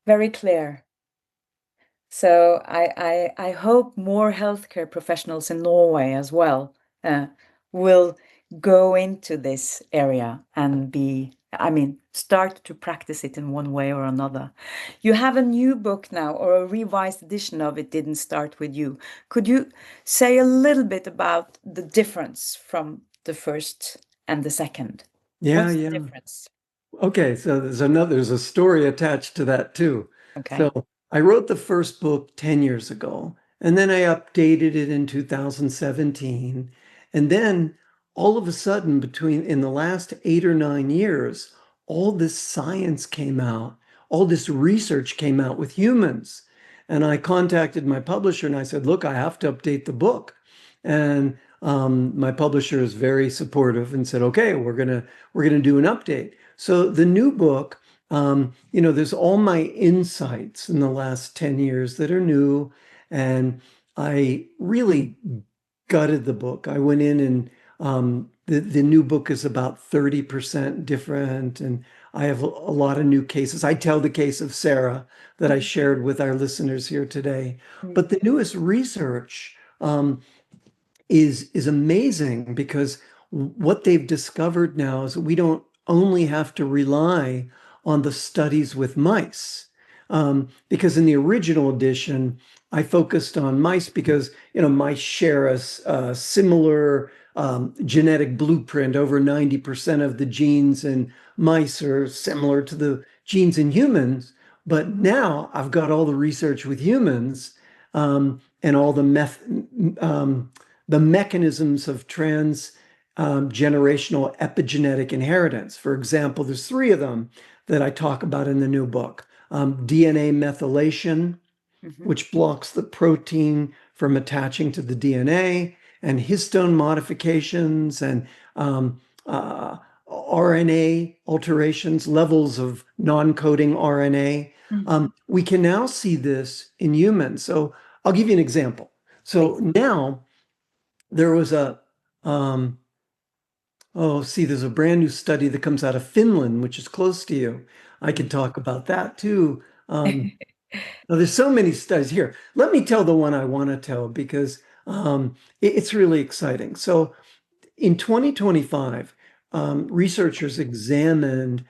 Very clear. So I hope more healthcare professionals in Norway as well will go into this area and start to practice it in one way or another. You have a new book now, or a revised edition of it didn't start with you. Could you say a little bit about the difference from the first and the second? Yeah, What's the yeah. difference? Okay, so there's a story attached to that too. Okay. So I wrote the first book 10 years ago, and then I updated it in 2017. And then all of a sudden, between in the last 8 or 9 years, all this science came out, all this research came out with humans. And I contacted my publisher and I said, look, I have to update the book. And my publisher is very supportive and said, okay, we're gonna do an update. So the new book, you know, there's all my insights in the last 10 years that are new. And I really gutted the book. I went in and the new book is about 30% different. And I have a lot of new cases. I tell the case of Sarah that I shared with our listeners here today. Mm, But the newest research is amazing because what they've discovered now is that we don't only have to rely on the studies with mice. Because in the original edition, I focused on mice because, mice share a similar genetic blueprint. Over 90% of the genes in mice are similar to the genes in humans. But now I've got all the research with humans, and all the mechanisms of generational epigenetic inheritance. For example, there's 3 of them that I talk about in the new book. DNA methylation, which blocks the protein from attaching to the DNA, and histone modifications, and RNA alterations, levels of non-coding RNA. We can now see this in humans. So I'll give you an example. So now there was there's a brand new study that comes out of Finland, which is close to you. I could talk about that too. There's so many studies here. Let me tell the one I want to tell because it's really exciting. So in 2025, researchers examined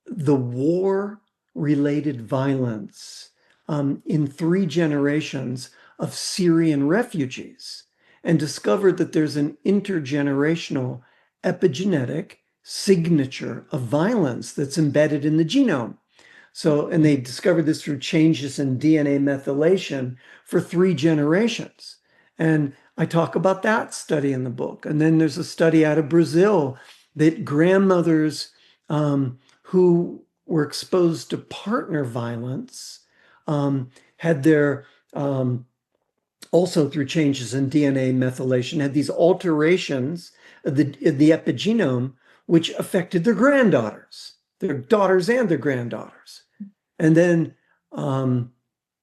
the war-related violence in 3 generations of Syrian refugees and discovered that there's an intergenerational epigenetic signature of violence that's embedded in the genome. So, and they discovered this through changes in DNA methylation for 3 generations. And I talk about that study in the book. And then there's a study out of Brazil that grandmothers who were exposed to partner violence had their, also through changes in DNA methylation, had these alterations of the epigenome, which affected their granddaughters, their daughters and their granddaughters. And then,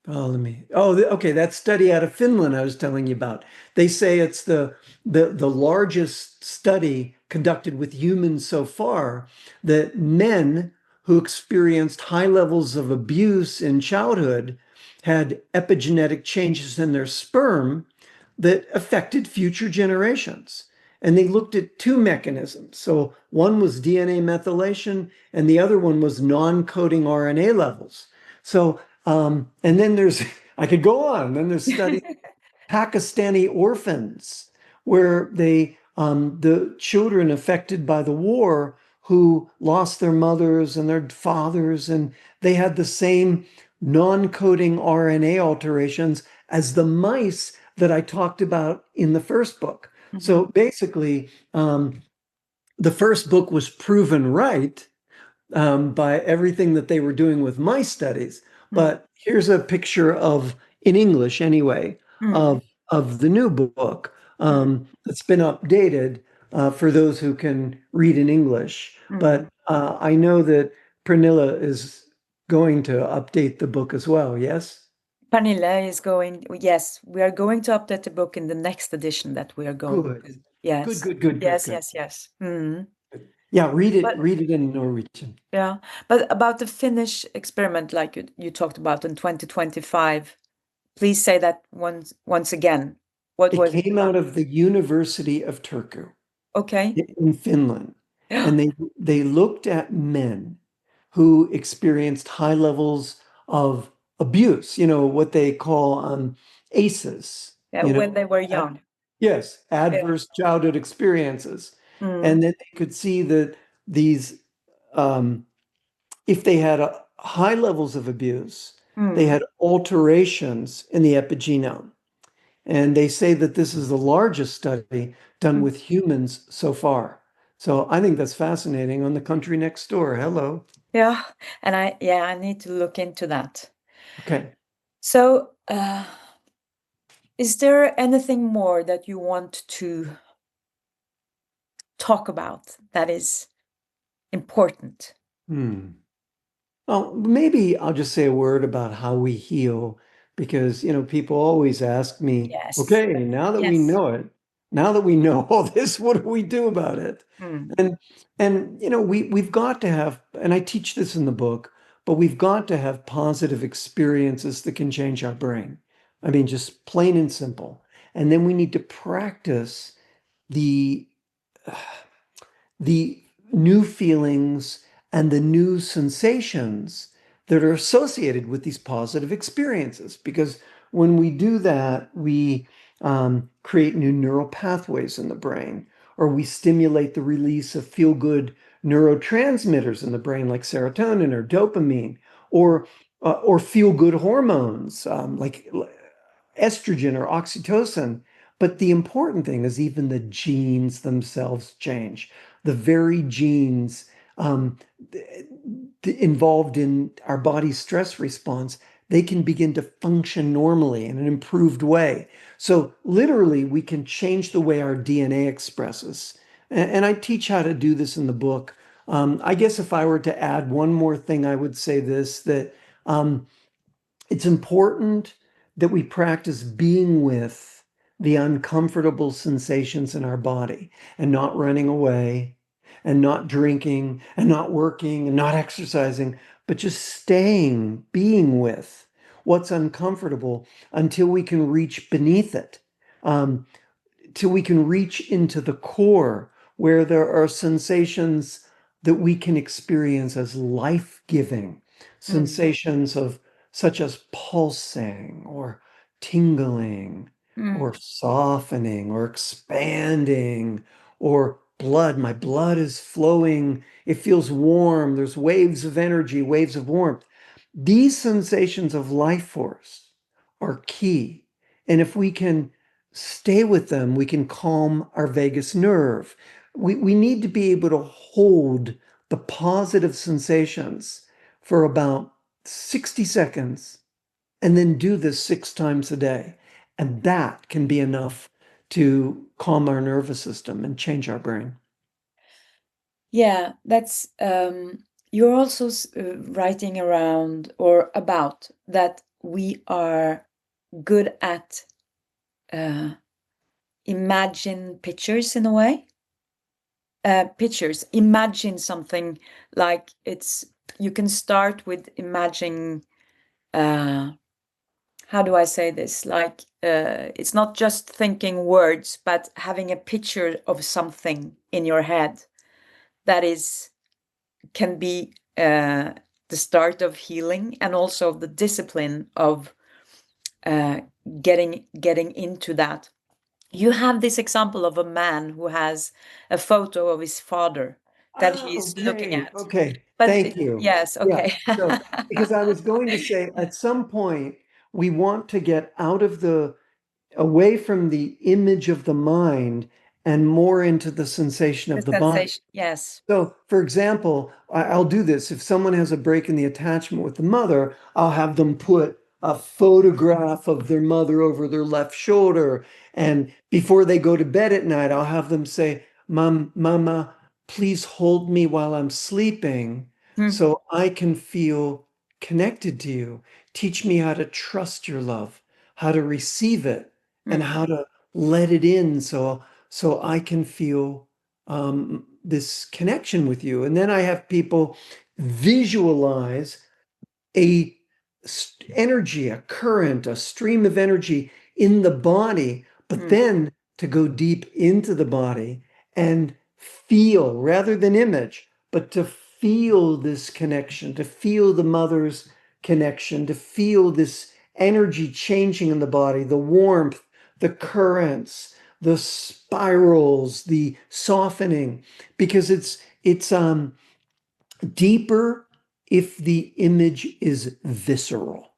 that study out of Finland I was telling you about. They say it's the largest study conducted with humans so far, that men who experienced high levels of abuse in childhood had epigenetic changes in their sperm that affected future generations. And they looked at 2 mechanisms. So one was DNA methylation, and the other one was non-coding RNA levels. So, and then I could go on. Then there's studies Pakistani orphans, where the children affected by the war who lost their mothers and their fathers, and they had the same non-coding RNA alterations as the mice that I talked about in the first book. So basically, the first book was proven right by everything that they were doing with my studies. But here's a picture in English anyway, of the new book that's been updated for those who can read in English. But I know that Pernilla is going to update the book as well, yes? Pernilla is going, yes, we are going to update the book in the next edition that we are going. Good. Yes. Good. Yes. Yeah, read it in Norwegian. Yeah, but about the Finnish experiment, like you talked about in 2025, please say that once again. What was It came out of the University of Turku. Okay. In Finland. And they looked at men who experienced high levels of abuse, what they call ACEs. When they were young. Yes, adverse childhood experiences. And then they could see that these, if they had high levels of abuse, they had alterations in the epigenome. And they say that this is the largest study done with humans so far. So I think that's fascinating. On the country next door. Hello. Yeah, and I need to look into that. Okay. So, is there anything more that you want to talk about that is important? Well, maybe I'll just say a word about how we heal, because, people always ask me, okay, now that we know it, now that we know all this, what do we do about it? And we've got to have, and I teach this in the book, but we've got to have positive experiences that can change our brain. I mean, just plain and simple. And then we need to practice the new feelings and the new sensations that are associated with these positive experiences. Because when we do that, we create new neural pathways in the brain, or we stimulate the release of feel-good neurotransmitters in the brain, like serotonin or dopamine, or feel-good hormones like estrogen or oxytocin. But the important thing is even the genes themselves change. The very genes involved in our body's stress response, they can begin to function normally in an improved way. So literally, we can change the way our DNA expresses. And I teach how to do this in the book. I guess if I were to add one more thing, I would say this, that it's important that we practice being with the uncomfortable sensations in our body and not running away and not drinking and not working and not exercising, but just staying, being with what's uncomfortable until we can reach beneath it, till we can reach into the core where there are sensations that we can experience as life-giving, sensations of such as pulsing or tingling or softening or expanding or blood. My blood is flowing. It feels warm. There's waves of energy, waves of warmth. These sensations of life force are key. And if we can stay with them, we can calm our vagus nerve. We need to be able to hold the positive sensations for about 60 seconds and then do this 6 times a day. And that can be enough to calm our nervous system and change our brain. Yeah, that's you're also writing around or about that we are good at imagine pictures in a way. Pictures, imagine something like you can start with imagining, how do I say this? Like, it's not just thinking words, but having a picture of something in your head that can be the start of healing and also the discipline of getting into that. You have this example of a man who has a photo of his father that he's looking at. Okay. But Thank you. yes, Yeah. okay. So, because I was going to say at some point we want to get away from the image of the mind and more into the sensation of the body. Sensation, yes. So, for example, I'll do this. If someone has a break in the attachment with the mother, I'll have them put a photograph of their mother over their left shoulder. And before they go to bed at night, I'll have them say, Mama, please hold me while I'm sleeping so I can feel connected to you. Teach me how to trust your love, how to receive it, and how to let it in so I can feel this connection with you. And then I have people visualize a energy, a current, a stream of energy in the body, but then to go deep into the body and feel, rather than image, but to feel this connection, to feel the mother's connection, to feel this energy changing in the body, the warmth, the currents, the spirals, the softening, because it's deeper if the image is visceral.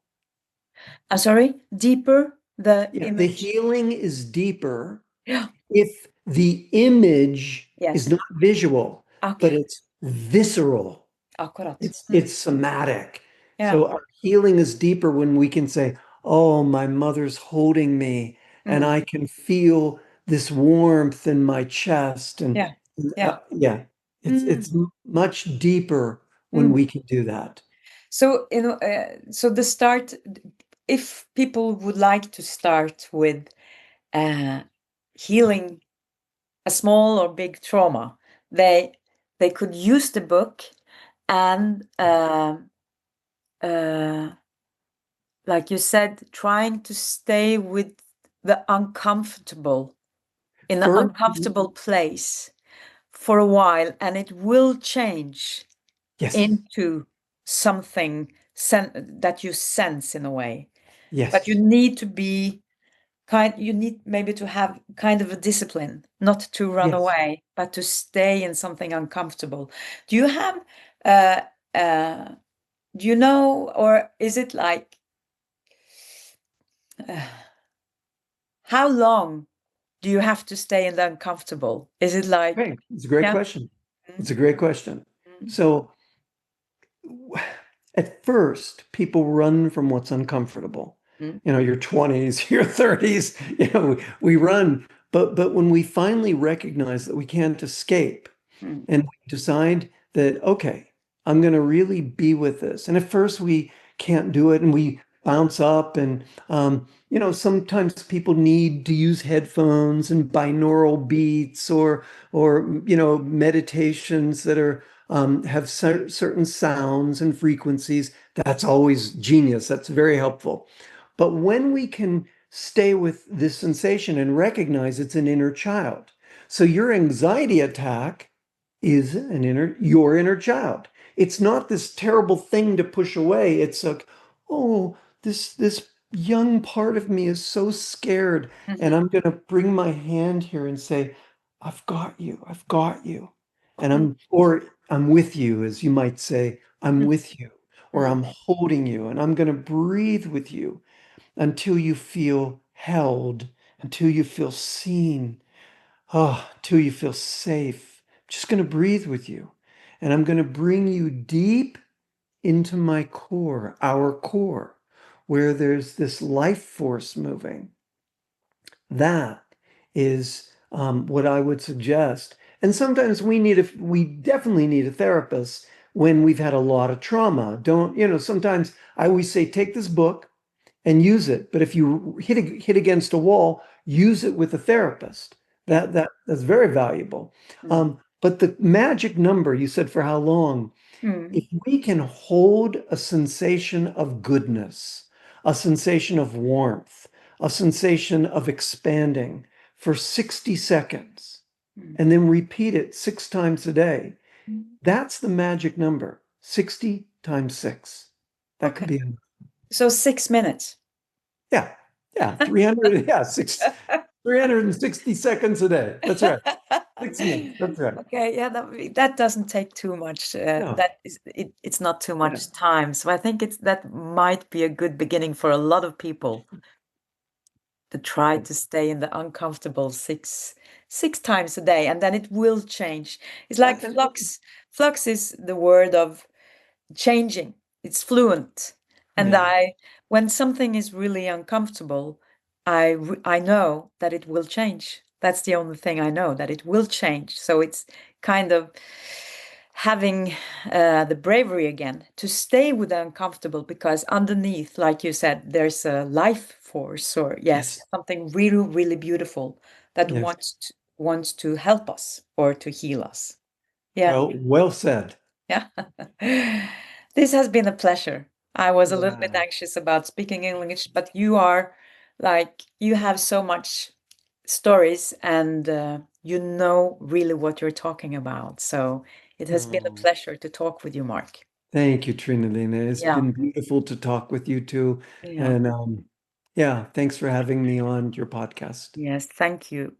I'm sorry, deeper the The image. healing is deeper Yeah. if the image is not visual, Okay. but it's visceral. Akkurat. It's somatic. Yeah. So our healing is deeper when we can say, oh, my mother's holding me and I can feel this warmth in my chest. And it's much deeper when we can do that. So, so the start, if people would like to start with healing a small or big trauma, they could use the book and like you said, trying to stay with the uncomfortable in the uncomfortable place for a while, and it will change into something that you sense in a way. But you Yes. need to be you need maybe to have kind of a discipline, not to run Yes. away, but to stay in something uncomfortable. Do you have, uh, uh, do you know, or is it like, uh, how long do you have to stay in the uncomfortable? Is it like, Great. It's a great yeah? question. It's a great question. Mm, So at first, people run from what's uncomfortable. mm, Your 20s, your 30s, we run. But when we finally recognize that we can't escape mm, and we decide that, okay, I'm going to really be with this. And at first we can't do it and we bounce up and, sometimes people need to use headphones and binaural beats or meditations that have certain sounds and frequencies. That's always genius. That's very helpful. But when we can stay with this sensation and recognize it's an inner child. So your anxiety attack is your inner child. It's not this terrible thing to push away. It's like, oh, this young part of me is so scared, and mhm, I'm going to bring my hand here and say, I've got you. I've got you. And mm, I'm with you, as you might say, I'm mm, with you, or mm, I'm holding you, and I'm going to breathe with you until you feel held, until you feel seen, till you feel safe. I'm just going to breathe with you. And I'm going to bring you deep into my core, our core, where there's this life force moving. That is what I would suggest. And sometimes we definitely need a therapist when we've had a lot of trauma. Sometimes I always say, take this book and use it. But if you hit against a wall, use it with a therapist. yeah. That's very valuable. Mm, But the magic number, you said for how long? mm, If we can hold a sensation of goodness, a sensation of warmth, a sensation of expanding for 60 seconds, mm, and then repeat it 6 times a day, mm. that's the magic number. 60 times 6. That could Okay. be, So 6 minutes. yeah, yeah, 300, yeah, 360 seconds a day. That's right. 6 minutes. That's right. Okay, yeah, that doesn't take too much. No, It's not too yeah. much time. So I think that might be a good beginning for a lot of people to try to stay in the uncomfortable six times a day, and then it will change. It's like flux. Flux is the word of changing. It's fluent. And Yeah. when something is really uncomfortable, I know that it will change. That's the only thing I know, that it will change. So it's kind of having the bravery again to stay with the uncomfortable, because underneath, like you said, there's a life force, or yes, Yes. something really, really beautiful that Yes. wants to help us or to heal us. Yeah. Well said. Yeah. This has been a pleasure. I was a little bit Yeah. anxious about speaking English, but you are like, you have so much stories, and you know really what you're talking about. So it has been a Oh, pleasure to talk with you, Mark. thank you, Trinalina. It's Yeah. been beautiful to talk with you too. Yeah. And yeah, thanks for having me on your podcast. Yes. Thank you.